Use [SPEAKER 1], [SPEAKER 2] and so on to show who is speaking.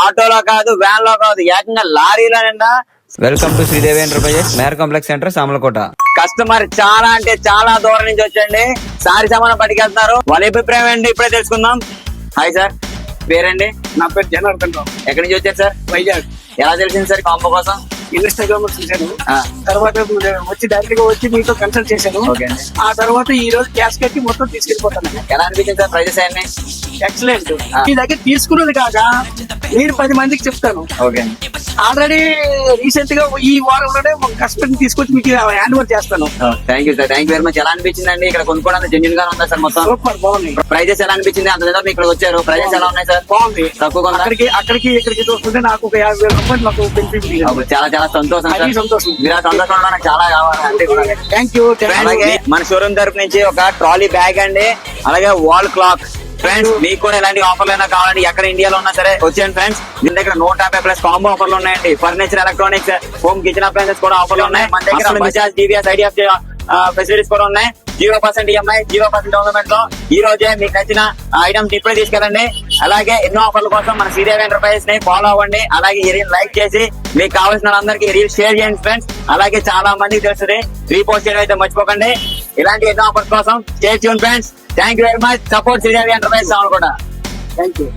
[SPEAKER 1] ఆటోలో కాదు, వ్యాన్ లో కాదు, ఏకంగా లారీలో నిండా.
[SPEAKER 2] వెల్కమ్ టు శ్రీదేవి ఎంటర్ప్రైజెస్, మేర్ కాంప్లెక్స్ సెంటర్, సామలకోట.
[SPEAKER 1] కస్టమర్ చాలా అంటే చాలా దూరం నుంచి వచ్చండి, సారి సామాన్ పట్టుకెళ్తున్నారు. వాళ్ళ అభిప్రాయం ఏంటి ఇప్పుడే తెలుసుకుందాం. హాయ్ సార్, పేరండి?
[SPEAKER 3] నా పేరు జనార్దన్ రావు.
[SPEAKER 1] ఎక్కడి నుంచి వచ్చారు సార్?
[SPEAKER 3] వైజాగ్.
[SPEAKER 1] ఎలా తెలిసింది సార్ కాంబో కోసం?
[SPEAKER 3] ఇన్స్టాగ్రామ్ లో చూశాను.
[SPEAKER 1] ఆ.
[SPEAKER 3] తర్వాత వచ్చి డైరెక్ట్ గా వచ్చి మీతో కన్సల్ట్ చేశాను.
[SPEAKER 1] ఓకే అండి.
[SPEAKER 3] ఆ తర్వాత ఈ రోజు క్యాష్ కట్టి మొత్తం తీసుకెళ్ళిపోతాను.
[SPEAKER 1] ఎలా అనిపించింది సార్ ప్రైజెస్ అన్ని?
[SPEAKER 3] ఎక్సలెంట్.
[SPEAKER 1] ఆ.
[SPEAKER 3] మీ దగ్గర తీసుకున్నది కాక మీరు 10 మందికి చెప్తాను.
[SPEAKER 1] ఓకే అండి.
[SPEAKER 3] ఆల్రెడీ రీసెంట్ గా ఈ వారంలోనే ఒక కస్టమర్ తీసుకొచ్చి మీకు హ్యాండ్ ఓవర్ చేస్తాను.
[SPEAKER 1] Thank you sir, thank you very much. ఎలా అనిపించిందండి ఇక్కడ కొనుక్కోవడానికి? జెన్యున్ గా ఉందా సార్ మొత్తం?
[SPEAKER 3] సూపర్, బాగుంది.
[SPEAKER 1] ప్రైజెస్ ఎలా అనిపించింది? అంత లేదా ఇక్కడ వచ్చారు, ప్రైజెస్ ఎలా ఉన్నాయి సార్?
[SPEAKER 3] బాగుంది.
[SPEAKER 1] తక్కువ ఉందా?
[SPEAKER 3] అక్కడికి ఇక్కడికి చూస్తుంటే నాకు ఒక 50,000 రూపాయలు నాకు బెనిఫిట్.
[SPEAKER 1] చాలా చాలా సంతోషం
[SPEAKER 3] అది
[SPEAKER 1] సార్.
[SPEAKER 3] సంతోషం.
[SPEAKER 1] మీరు ఆ సంతోషం నాకు చాలా కావాలి అంటే.
[SPEAKER 3] Thank you.
[SPEAKER 1] అలాగే మన షోరూమ్ తరపు నుంచి ఒక ట్రాలీ బ్యాగ్ అండి, అలాగే వాల్ క్లాక్. ఫ్రెండ్స్, మీకు కూడా ఇలాంటి ఆఫర్లు అయినా కావాలండి, ఎక్కడ ఇండియాలో ఉన్నా సరే వచ్చేయండి ఫ్రెండ్స్. దీని దగ్గర 150+ కాంబో ఆఫర్లు ఉన్నాయండి. Furniture, electronics, home kitchen appliances కూడా ఆఫర్లు ఉన్నాయి. మన దగ్గర బజాజ్, టీవీఎస్, ఐడిఎఫ్ ఫెసిలిటీస్ కూడా ఉన్నాయి. 0% EMI, 0% డౌన్ పేమెంట్ లో ఈ రోజే మీకు నచ్చిన ఐటమ్స్ ఇప్పుడే తీసుకెళ్ళండి. అలాగే ఎన్నో ఆఫర్ల కోసం మన శ్రీదేవి ఎంటర్ప్రైజెస్ ని ఫాలో అవ్వండి. అలాగే ఈ రీల్ లైక్ చేసి మీకు కావాల్సిన అందరికి రీల్ షేర్ చేయండి ఫ్రెండ్స్. అలాగే చాలా మందికి తెలుస్తుంది, రీపోస్ట్ చేయడం అయితే మర్చిపోకండి. ఇలాంటి ఎన్నో ఆఫర్స్ కోసం stay tune friends. Thank you very much. Support Sridevi enterprises కూడా.
[SPEAKER 3] Thank you.